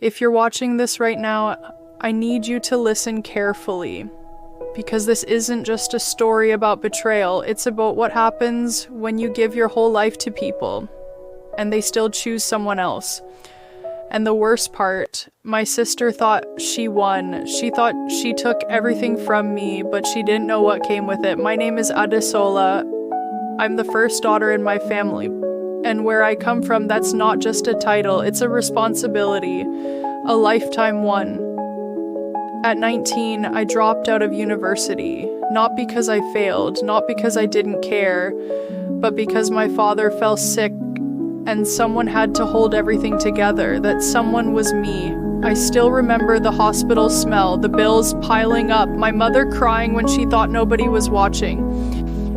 If you're watching this right now, I need you to listen carefully, because this isn't just a story about betrayal. It's about what happens when you give your whole life to people and they still choose someone else. And the worst part, my sister thought she won. She thought she took everything from me, but she didn't know what came with it. My name is Adesola. I'm the first daughter in my family. And where I come from, that's not just a title, it's a responsibility, a lifetime one. At 19, I dropped out of university, not because I failed, not because I didn't care, but because my father fell sick and someone had to hold everything together. That someone was me. I still remember the hospital smell, the bills piling up, my mother crying when she thought nobody was watching,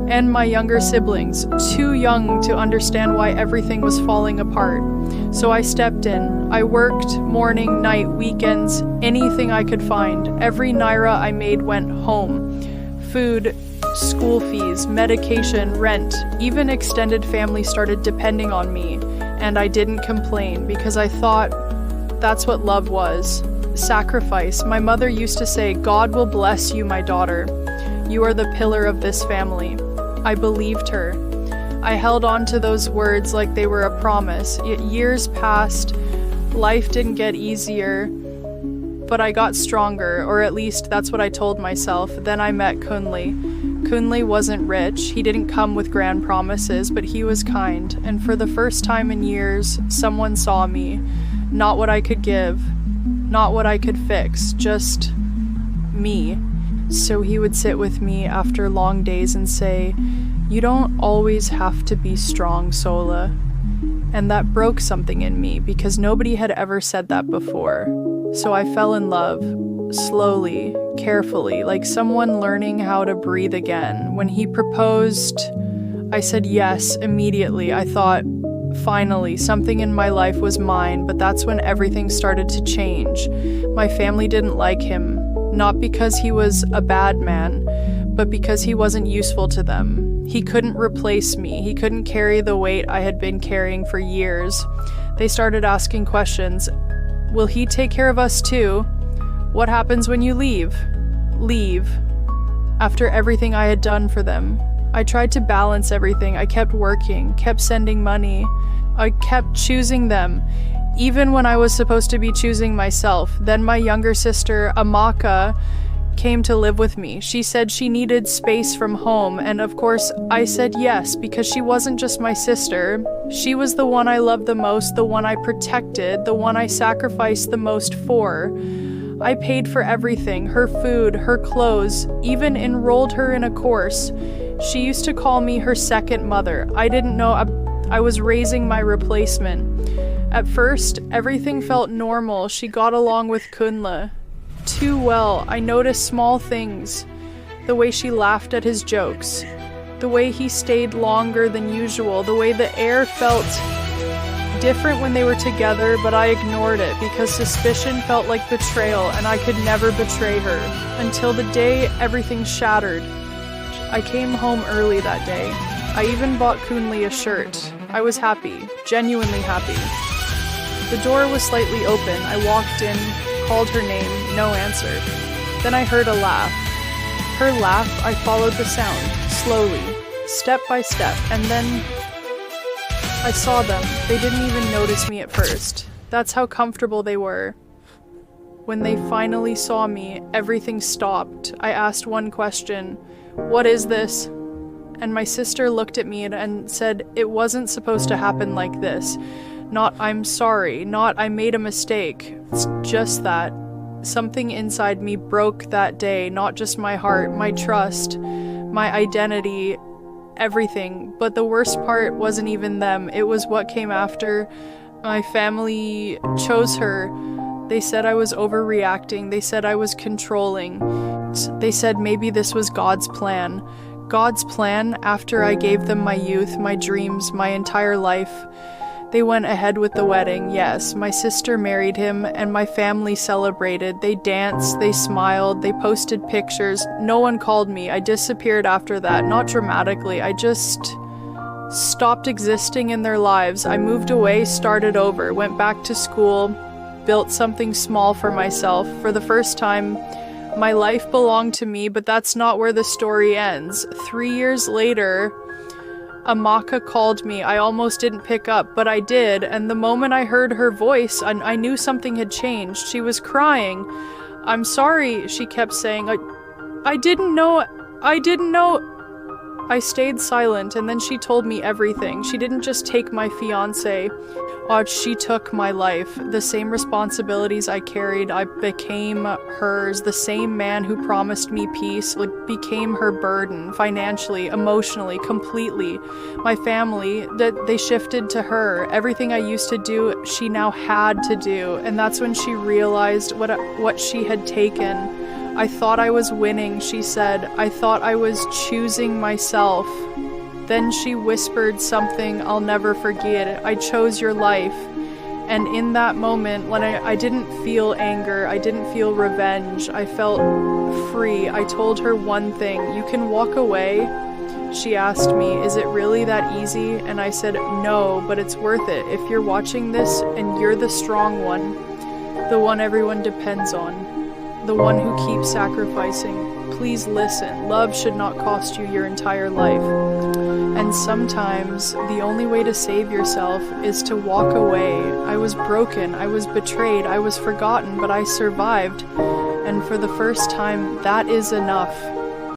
and my younger siblings, too young to understand why everything was falling apart. So I stepped in. I worked morning, night, weekends, anything I could find. Every naira I made went home. Food, school fees, medication, rent, even extended family started depending on me, and I didn't complain because I thought that's what love was. Sacrifice. My mother used to say, "God will bless you, my daughter. You are the pillar of this family." I believed her. I held on to those words like they were a promise. Yet years passed, life didn't get easier, but I got stronger, or at least that's what I told myself. Then I met Kunli. Kunli wasn't rich, he didn't come with grand promises, but he was kind, and for the first time in years, someone saw me. Not what I could give, not what I could fix, just me. So he would sit with me after long days and say, "You don't always have to be strong, Sola." And that broke something in me, because nobody had ever said that before. So I fell in love, slowly, carefully, like someone learning how to breathe again. When he proposed, I said yes immediately. I thought, finally, something in my life was mine, but that's when everything started to change. My family didn't like him, not because he was a bad man, but because he wasn't useful to them. He couldn't replace me. He couldn't carry the weight I had been carrying for years. They started asking questions. Will he take care of us too? What happens when you leave? Leave. After everything I had done for them. I tried to balance everything. I kept working, kept sending money. I kept choosing them, even when I was supposed to be choosing myself. Then my younger sister, Amaka, came to live with me. She said she needed space from home, and of course I said yes, because she wasn't just my sister. She was the one I loved the most, the one I protected, the one I sacrificed the most for. I paid for everything, her food, her clothes, even enrolled her in a course. She used to call me her second mother. I didn't know I was raising my replacement. At first, everything felt normal. She got along with Kunla too well. I noticed small things. The way she laughed at his jokes. The way he stayed longer than usual. The way the air felt different when they were together, but I ignored it because suspicion felt like betrayal, and I could never betray her. Until the day everything shattered. I came home early that day. I even bought Kunli a shirt. I was happy, genuinely happy. The door was slightly open. I walked in, called her name, no answer. Then I heard a laugh. Her laugh, I followed the sound, slowly, step by step, and then I saw them. They didn't even notice me at first. That's how comfortable they were. When they finally saw me, everything stopped. I asked one question, "What is this?" And my sister looked at me and said, "It wasn't supposed to happen like this. Not, I'm sorry, not, I made a mistake. It's just that something inside me broke that day, not just my heart, my trust, my identity, everything." But the worst part wasn't even them. It was what came after. My family chose her. They said I was overreacting. They said I was controlling. They said maybe this was God's plan. God's plan after I gave them my youth, my dreams, my entire life. They went ahead with the wedding, yes. My sister married him, and my family celebrated. They danced, they smiled, they posted pictures. No one called me. I disappeared after that, not dramatically. I just stopped existing in their lives. I moved away, started over, went back to school, built something small for myself. For the first time, my life belonged to me, but that's not where the story ends. 3 years later, Amaka called me. I almost didn't pick up, but I did, and the moment I heard her voice, I knew something had changed. She was crying. "I'm sorry," she kept saying. I didn't know. I stayed silent, and then she told me everything. She didn't just take my fiancé. She took my life. The same responsibilities I carried, I became hers. The same man who promised me peace became her burden, financially, emotionally, completely. My family, they shifted to her. Everything I used to do, she now had to do. And that's when she realized what she had taken. "I thought I was winning," she said. "I thought I was choosing myself." Then she whispered something I'll never forget. "I chose your life." And in that moment, when I didn't feel anger, I didn't feel revenge, I felt free. I told her one thing: "You can walk away." She asked me, "Is it really that easy?" And I said, "No, but it's worth it. If you're watching this and you're the strong one, the one everyone depends on, the one who keeps sacrificing, please listen. Love should not cost you your entire life. And sometimes the only way to save yourself is to walk away." I was broken, I was betrayed, I was forgotten, but I survived. And for the first time, that is enough.